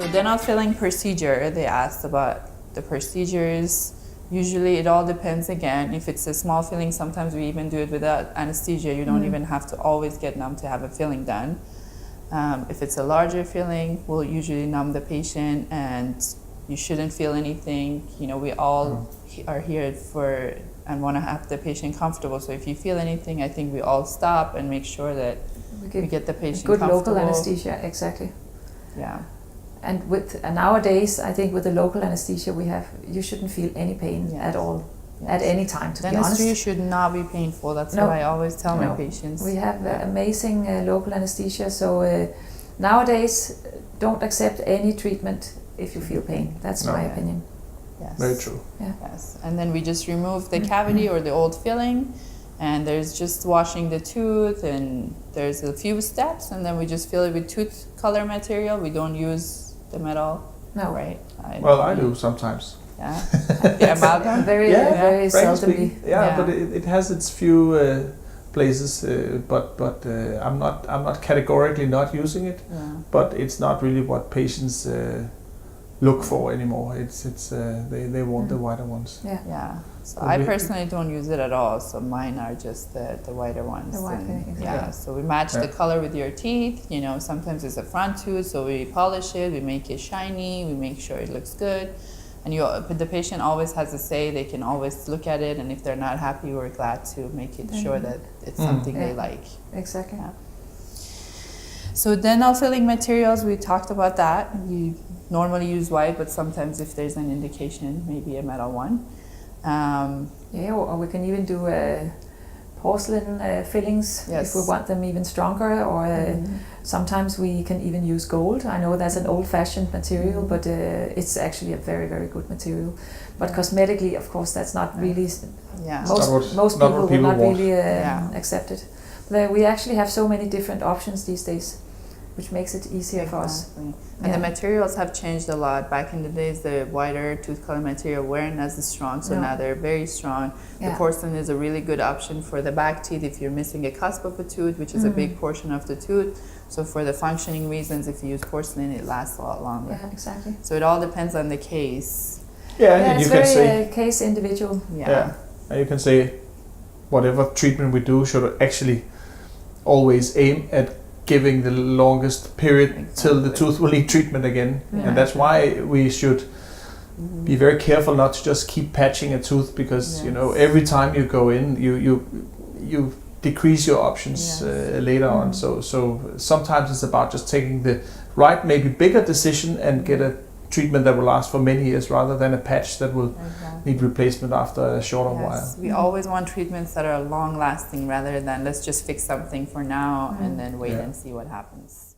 So dental filling procedure, they asked about the procedures. Usually it all depends again. If it's a small filling, sometimes we even do it without anesthesia. You don't even have to always get numb to have a filling done. If it's a larger filling, we'll usually numb the patient and you shouldn't feel anything. You know, we all are here for and want to have the patient comfortable. So if you feel anything, I think we all stop and make sure that we get the patient good comfortable. Local anesthesia, exactly. Yeah. And with nowadays, I think with the local anesthesia we have, you shouldn't feel any pain at all, at any time, to be honest. Dentistry should not be painful. That's what I always tell my patients. We have amazing local anesthesia, so nowadays don't accept any treatment if you feel pain. That's my opinion. Yes. Very true. Yeah. Yes. And then we just remove the cavity or the old filling, and there's just washing the tooth, and there's a few steps, and then we just fill it with tooth color material. We don't use the metal. No. Right? I do sometimes. Yeah. The amalgam? Very seldomly. But it has its few places, but I'm not categorically not using it. Yeah. But it's not really what patients look for anymore. It's they want the wider ones. Yeah. So I personally don't use it at all. So mine are just the wider ones. The white filling, exactly. So we match the color with your teeth. You know, sometimes it's a front tooth, so we polish it, we make it shiny, we make sure it looks good. And but the patient always has a say. They can always look at it, and if they're not happy, we're glad to make it sure that it's something they like. Exactly. Yeah. So dental filling materials, we talked about that. You normally use white, but sometimes if there's an indication, maybe a metal one. Or we can even do porcelain fillings if we want them even stronger, or sometimes we can even use gold. I know that's an old-fashioned material, but it's actually a very, very good material. But cosmetically, of course, that's not really, most people will not really accept it. But we actually have so many different options these days, which makes it easier for us. And the materials have changed a lot. Back in the days, the wider tooth color material weren't as strong, so now they're very strong. The porcelain is a really good option for the back teeth if you're missing a cusp of a tooth, which is a big portion of the tooth. So for the functioning reasons, if you use porcelain, it lasts a lot longer. Yeah, exactly. So it all depends on the case. And it's you can very say case individual. And you can say whatever treatment we do should actually always aim at giving the longest period till the tooth will need treatment again. And that's why we should be very careful not to just keep patching a tooth, because you know, every time you go in, you decrease your options later on. So sometimes it's about just taking the right, maybe bigger decision and get a treatment that will last for many years, rather than a patch that will need replacement after a shorter while. We always want treatments that are long lasting, rather than let's just fix something for now and then wait and see what happens.